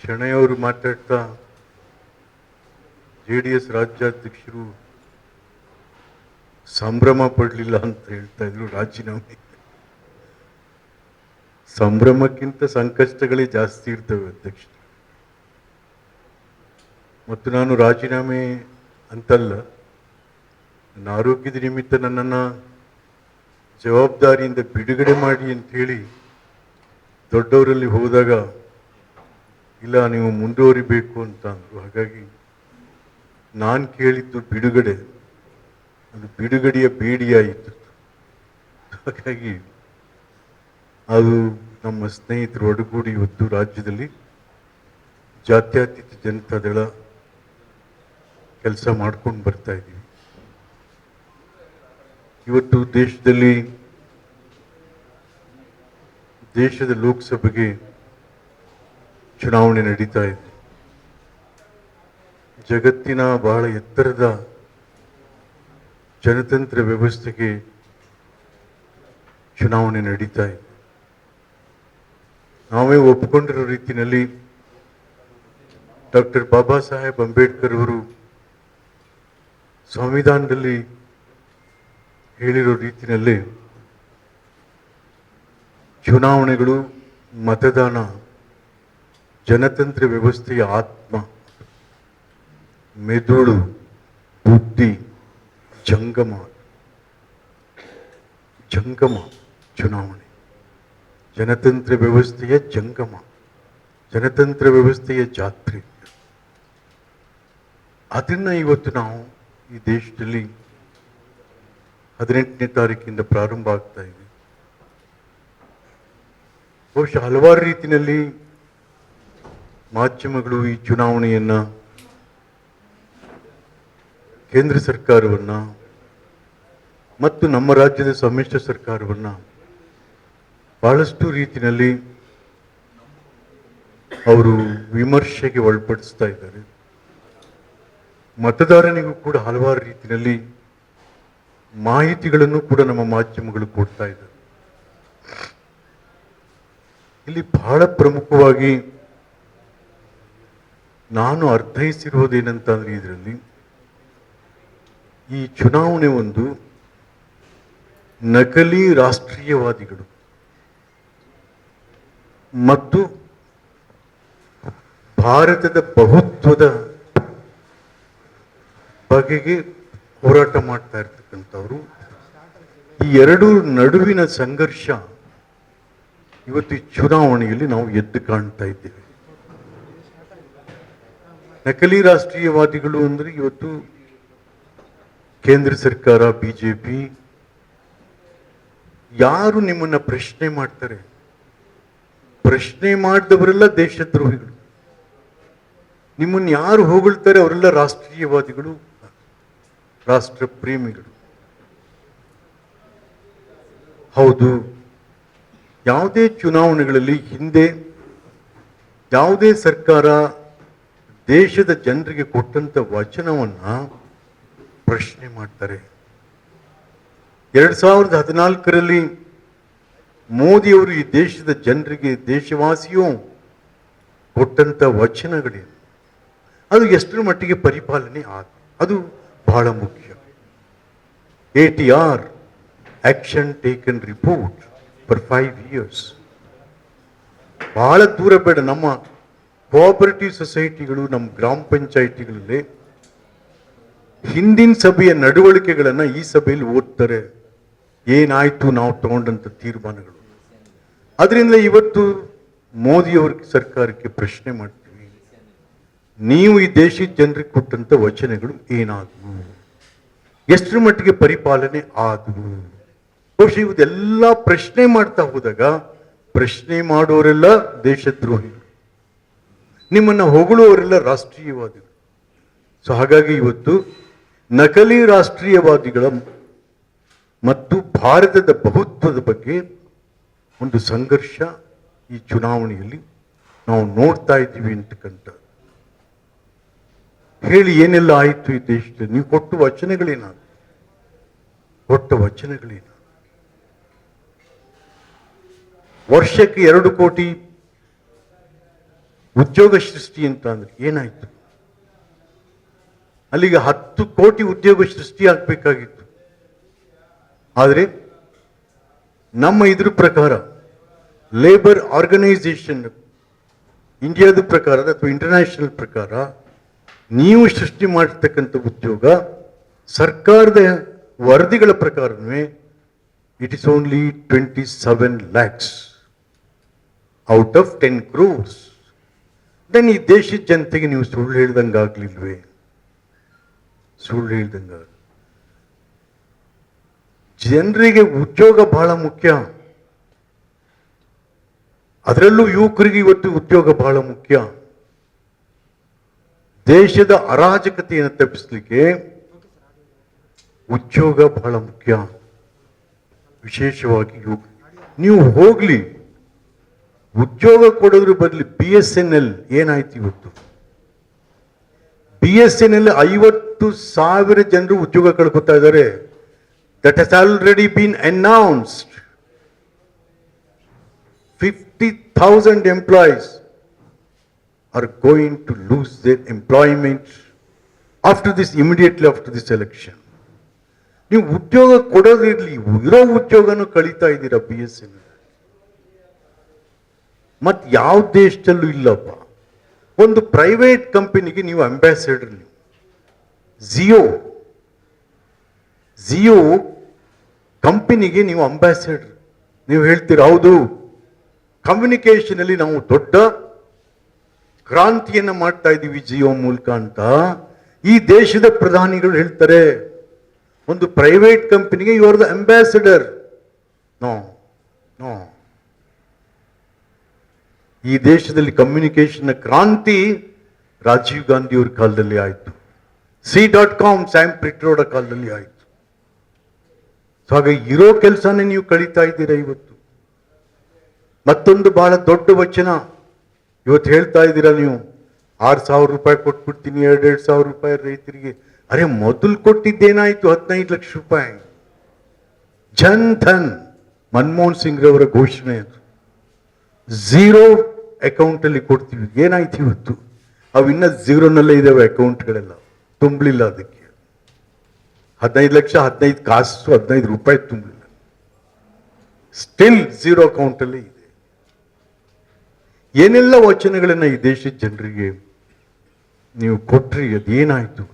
ಶೆಣೆಯವರು ಮಾತಾಡ್ತಾ JDS ರಾಜ್ಯಾಧ್ಯಕ್ಷರು ಸಂಭ್ರಮ ಪಡಲಿಲ್ಲ ಅಂತ ಹೇಳ್ತಾ ಇದ್ರು. ರಾಜೀನಾಮೆ ಸಂಭ್ರಮಕ್ಕಿಂತ ಸಂಕಷ್ಟಗಳೇ ಜಾಸ್ತಿ ಇರ್ತವೆ ಅಧ್ಯಕ್ಷ. ಮತ್ತು ನಾನು ರಾಜೀನಾಮೆ ಅಂತಲ್ಲ, ನನ್ನ ಆರೋಗ್ಯದ ನಿಮಿತ್ತ ನನ್ನನ್ನು ಜವಾಬ್ದಾರಿಯಿಂದ ಬಿಡುಗಡೆ ಮಾಡಿ ಅಂತ ಹೇಳಿ ದೊಡ್ಡವರಲ್ಲಿ ಹೋದಾಗ ಇಲ್ಲ ನೀವು ಮುಂದುವರಿಬೇಕು ಅಂತ ಅಂದರು. ಹಾಗಾಗಿ ನಾನು ಕೇಳಿದ್ದು ಬಿಡುಗಡೆ, ಅದು ಬಿಡುಗಡೆಯ ಬೇಡಿಯಾಯಿತು. ಹಾಗಾಗಿ ಅದು ನಮ್ಮ ಸ್ನೇಹಿತರು ಒಡಗೂಡಿ ಇವತ್ತು ರಾಜ್ಯದಲ್ಲಿ ಜಾತ್ಯತೀತ ಜನತಾದಳ ಕೆಲಸ ಮಾಡ್ಕೊಂಡು ಬರ್ತಾ ಇದ್ದೀವಿ. ಇವತ್ತು ದೇಶದ ಲೋಕಸಭೆಗೆ ಚುನಾವಣೆ ನಡೀತಾ ಇದೆ. ಜಗತ್ತಿನ ಬಹಳ ಎತ್ತರದ ಜನತಂತ್ರ ವ್ಯವಸ್ಥೆಗೆ ಚುನಾವಣೆ ನಡೀತಾ ಇದೆ. ನಾವೇ ಒಪ್ಪಿಕೊಂಡಿರೋ ರೀತಿಯಲ್ಲಿ ಡಾಕ್ಟರ್ ಬಾಬಾ ಸಾಹೇಬ್ ಅಂಬೇಡ್ಕರ್ ಅವರು ಸಂವಿಧಾನದಲ್ಲಿ ಹೇಳಿರೋ ರೀತಿಯಲ್ಲಿ ಚುನಾವಣೆಗಳು, ಮತದಾನ ಜನತಂತ್ರ ವ್ಯವಸ್ಥೆಯ ಆತ್ಮ, ಮೆದುಳು, ಬುದ್ಧಿ, ಜಂಗಮ ಚುನಾವಣೆ ಜನತಂತ್ರ ವ್ಯವಸ್ಥೆಯ ಜಂಗಮ, ಜನತಂತ್ರ ವ್ಯವಸ್ಥೆಯ ಜಾತ್ರೆ. ಅದನ್ನು ಇವತ್ತು ನಾವು ಈ ದೇಶದಲ್ಲಿ 18ನೇ ತಾರೀಕಿಂದ ಪ್ರಾರಂಭ ಆಗ್ತಾ ಇದೆ. ಬಹುಶಃ ಹಲವಾರು ರೀತಿಯಲ್ಲಿ ಮಾಧ್ಯಮಗಳು ಈ ಚುನಾವಣೆಯನ್ನು, ಕೇಂದ್ರ ಸರ್ಕಾರವನ್ನು ಮತ್ತು ನಮ್ಮ ರಾಜ್ಯದ ಸಮ್ಮಿಶ್ರ ಸರ್ಕಾರವನ್ನು ಬಹಳಷ್ಟು ರೀತಿಯಲ್ಲಿ ಅವರು ವಿಮರ್ಶೆಗೆ ಒಳಪಡಿಸ್ತಾ ಇದ್ದಾರೆ. ಮತದಾರನಿಗೂ ಕೂಡ ಹಲವಾರು ರೀತಿಯಲ್ಲಿ ಮಾಹಿತಿಗಳನ್ನು ಕೂಡ ನಮ್ಮ ಮಾಧ್ಯಮಗಳು ಕೊಡ್ತಾ ಇದ್ದಾರೆ. ಇಲ್ಲಿ ಬಹಳ ಪ್ರಮುಖವಾಗಿ ನಾನು ಅರ್ಥೈಸಿರುವುದೇನಂತಂದ್ರೆ, ಇದರಲ್ಲಿ ಈ ಚುನಾವಣೆ ಒಂದು ನಕಲಿ ರಾಷ್ಟ್ರೀಯವಾದಿಗಳು ಮತ್ತು ಭಾರತದ ಬಹುತ್ವದ ಬಗೆಗೆ ಹೋರಾಟ ಮಾಡ್ತಾ ಇರ್ತಕ್ಕಂಥವ್ರು, ಈ ಎರಡೂ ನಡುವಿನ ಸಂಘರ್ಷ ಇವತ್ತು ಈ ಚುನಾವಣೆಯಲ್ಲಿ ನಾವು ಎದ್ದು ಕಾಣ್ತಾ ಇದ್ದೇವೆ. ನಕಲಿ ರಾಷ್ಟ್ರೀಯವಾದಿಗಳು ಅಂದರೆ ಇವತ್ತು ಕೇಂದ್ರ ಸರ್ಕಾರ, ಬಿಜೆಪಿ, ಯಾರು ನಿಮ್ಮನ್ನ ಪ್ರಶ್ನೆ ಮಾಡ್ತಾರೆ, ಪ್ರಶ್ನೆ ಮಾಡಿದವರೆಲ್ಲ ದೇಶದ್ರೋಹಿಗಳು. ನಿಮ್ಮನ್ನು ಯಾರು ಹೊಗಳ್ತಾರೆ ಅವರೆಲ್ಲ ರಾಷ್ಟ್ರೀಯವಾದಿಗಳು, ರಾಷ್ಟ್ರ ಪ್ರೇಮಿಗಳು. ಹೌದು, ಯಾವುದೇ ಚುನಾವಣೆಗಳಲ್ಲಿ ಹಿಂದೆ ಯಾವುದೇ ಸರ್ಕಾರ ದೇಶದ ಜನರಿಗೆ ಕೊಟ್ಟಂತ ವಚನವನ್ನ ಪ್ರಶ್ನೆ ಮಾಡ್ತಾರೆ. 2014ರಲ್ಲಿ ಮೋದಿಯವರು ಈ ದೇಶದ ಜನರಿಗೆ, ದೇಶವಾಸಿಯೂ ಕೊಟ್ಟಂತ ವಚನಗಳೇನು, ಅದು ಎಷ್ಟರ ಮಟ್ಟಿಗೆ ಪರಿಪಾಲನೆ ಅದು ಬಹಳ ಮುಖ್ಯ. ATR, action taken report for 5 years. ಬಹಳ ದೂರ ಬೇಡ, ನಮ್ಮ ಕೋಆಪರೇಟಿವ್ ಸೊಸೈಟಿಗಳು, ನಮ್ಮ ಗ್ರಾಮ ಪಂಚಾಯಿತಿಗಳಲ್ಲಿ ಹಿಂದಿನ ಸಭೆಯ ನಡವಳಿಕೆಗಳನ್ನು ಈ ಸಭೆಯಲ್ಲಿ ಓದ್ತಾರೆ. ಏನಾಯ್ತು ನಾವು ತಗೊಂಡಂತ ತೀರ್ಮಾನಗಳು. ಅದರಿಂದ ಇವತ್ತು ಮೋದಿಯವರ ಸರ್ಕಾರಕ್ಕೆ ಪ್ರಶ್ನೆ ಮಾಡ್ತೀವಿ, ನೀವು ಈ ದೇಶದ ಜನರಿಗೆ ಕೊಟ್ಟಂತ ವಚನಗಳು ಏನಾದವು, ಎಷ್ಟರ ಮಟ್ಟಿಗೆ ಪರಿಪಾಲನೆ ಆದವು. ಬಹುಶಃ ಇದೆಲ್ಲ ಪ್ರಶ್ನೆ ಮಾಡ್ತಾ ಹೋದಾಗ ಪ್ರಶ್ನೆ ಮಾಡೋರೆಲ್ಲ ದೇಶದ್ರೋಹಿಗಳು, ನಿಮ್ಮನ್ನ ಹೊಗಳುವವರೆಲ್ಲ ರಾಷ್ಟ್ರೀಯವಾದಿಗಳು. ಸೊ ಹಾಗಾಗಿ ಇವತ್ತು ನಕಲಿ ರಾಷ್ಟ್ರೀಯವಾದಿಗಳ ಮತ್ತು ಭಾರತದ ಬಹುತ್ವದ ಬಗ್ಗೆ ಒಂದು ಸಂಘರ್ಷ ಈ ಚುನಾವಣೆಯಲ್ಲಿ ನಾವು ನೋಡ್ತಾ ಇದ್ದೀವಿ ಅಂತಕ್ಕಂಥ. ಹೇಳಿ ಏನೆಲ್ಲ ಆಯಿತು ಈ ದೇಶದಲ್ಲಿ, ನೀವು ಕೊಟ್ಟ ವಚನಗಳೇನಾದ್ರು, ವರ್ಷಕ್ಕೆ 2 ಕೋಟಿ ಉದ್ಯೋಗ ಸೃಷ್ಟಿ ಅಂತ ಅಂದ್ರೆ ಏನಾಯ್ತು? ಅಲ್ಲಿಗೆ 10 ಕೋಟಿ ಉದ್ಯೋಗ ಸೃಷ್ಟಿ ಆಗ್ಬೇಕಾಗಿತ್ತು. ಆದರೆ ನಮ್ಮ ಇದ್ರ ಪ್ರಕಾರ ಲೇಬರ್ ಆರ್ಗನೈಸೇಷನ್ ಇಂಡಿಯಾದ ಪ್ರಕಾರ ಅಥವಾ ಇಂಟರ್ನ್ಯಾಷನಲ್ ಪ್ರಕಾರ ನೀವು ಸೃಷ್ಟಿ ಮಾಡಿರ್ತಕ್ಕಂಥ ಉದ್ಯೋಗ ಸರ್ಕಾರದ ವರದಿಗಳ ಪ್ರಕಾರವೇ it is only 27 lakhs out of 10 crores. Then ಈ ದೇಶದ ಜನತೆಗೆ ನೀವು ಸುಳ್ಳು ಹೇಳ್ದಂಗಾಗ್ಲಿಲ್ವೇ? ಸುಳ್ಳು ಹೇಳ್ದಂಗ. ಜನರಿಗೆ ಉದ್ಯೋಗ ಬಹಳ ಮುಖ್ಯ, ಅದರಲ್ಲೂ ಯುವಕರಿಗೆ ಇವತ್ತು ಉದ್ಯೋಗ ಬಹಳ ಮುಖ್ಯ. ದೇಶದ ಅರಾಜಕತೆಯನ್ನು ತಪ್ಪಿಸಲಿಕ್ಕೆ ಉದ್ಯೋಗ ಬಹಳ ಮುಖ್ಯ, ವಿಶೇಷವಾಗಿ ಯುವಕ. ನೀವು ಹೋಗ್ಲಿ ಉದ್ಯೋಗ ಕೊಡೋದ್ರ ಬದಲು BSNL ಏನಾಯ್ತು ಇವತ್ತು? BSNL 50,000 ಜನರು ಉದ್ಯೋಗ ಕಳ್ಕೊತಾ ಇದ್ದಾರೆ. That has already bean announced. 50,000 employees are going to lose their employment after this, immediately after this election. ನೀವು ಉದ್ಯೋಗ ಕೊಡೋದಿರ್ಲಿ, ಇರೋ ಉದ್ಯೋಗನೂ ಕಳೀತಾ ಇದ್ದೀರಾ BSNL. ಮತ್ ಯಾವ ದೇಶದಲ್ಲೂ ಇಲ್ಲಪ್ಪ. ಒಂದು ಪ್ರೈವೇಟ್ ಕಂಪನಿಗೆ ನೀವು ಅಂಬಾಸಿಡರ್. ನೀವು ಜಿಯೋ ಕಂಪನಿಗೆ ನೀವು ಅಂಬಾಸಿಡರ್. ನೀವು ಹೇಳ್ತೀರ ಹೌದು, ಕಮ್ಯುನಿಕೇಶನ್ ಅಲ್ಲಿ ನಾವು ದೊಡ್ಡ ಕ್ರಾಂತಿಯನ್ನು ಮಾಡ್ತಾ ಇದ್ದೀವಿ ಜಿಯೋ ಮೂಲಕ ಅಂತ ಈ ದೇಶದ ಪ್ರಧಾನಿಗಳು ಹೇಳ್ತಾರೆ. ಒಂದು ಪ್ರೈವೇಟ್ ಕಂಪನಿಗೆ you are the ambassador. No no. ಈ ದೇಶದಲ್ಲಿ ಕಮ್ಯುನಿಕೇಶನ್ ಕ್ರಾಂತಿ ರಾಜೀವ್ ಗಾಂಧಿ ಅವ್ರ ಕಾಲದಲ್ಲಿ ಆಯಿತು. C.com ಸ್ಯಾಮ್ ಪಿಟ್ರೋಡ ಕಾಲದಲ್ಲಿ ಆಯಿತು. ಸೊ ಹಾಗೆ ಇರೋ ಕೆಲಸನೇ ನೀವು ಕಳೀತಾ ಇದ್ದೀರಾ ಇವತ್ತು. ಮತ್ತೊಂದು ಬಹಳ ದೊಡ್ಡ ವಚನ ಇವತ್ತು ಹೇಳ್ತಾ ಇದ್ದೀರಾ ನೀವು, 6,000 ರೂಪಾಯಿ ಕೊಟ್ಬಿಡ್ತೀನಿ, 2,000 ರೂಪಾಯಿ ರೈತರಿಗೆ. ಅರೆ ಮೊದಲು ಕೊಟ್ಟಿದ್ದೇನಾಯ್ತು? 15 ಲಕ್ಷ ರೂಪಾಯಿ ಜನ್ ಧನ್, ಮನಮೋಹನ್ ಸಿಂಗ್ ರವರ ಘೋಷಣೆ. ಅದು 0 ಅಕೌಂಟ್ ಅಲ್ಲಿ ಕೊಡ್ತೀವಿ. ಏನಾಯ್ತು ಇವತ್ತು? ಅವು ಇನ್ನ 0ನಲ್ಲೇ ಇದಾವೆ ಅಕೌಂಟ್ಗಳೆಲ್ಲ, ತುಂಬಲಿಲ್ಲ. ಅದಕ್ಕೆ 15 ಲಕ್ಷ 15 ಕಾಸು 15 ರೂಪಾಯಿ ತುಂಬಲಿಲ್ಲ. ಸ್ಟಿಲ್ 0 ಅಕೌಂಟ್ ಅಲ್ಲಿ ಇದೆ. ಏನೆಲ್ಲ ವಚನಗಳನ್ನ ಈ ದೇಶದ ಜನರಿಗೆ ನೀವು ಕೊಟ್ರಿ, ಅದೇನಾಯ್ತು?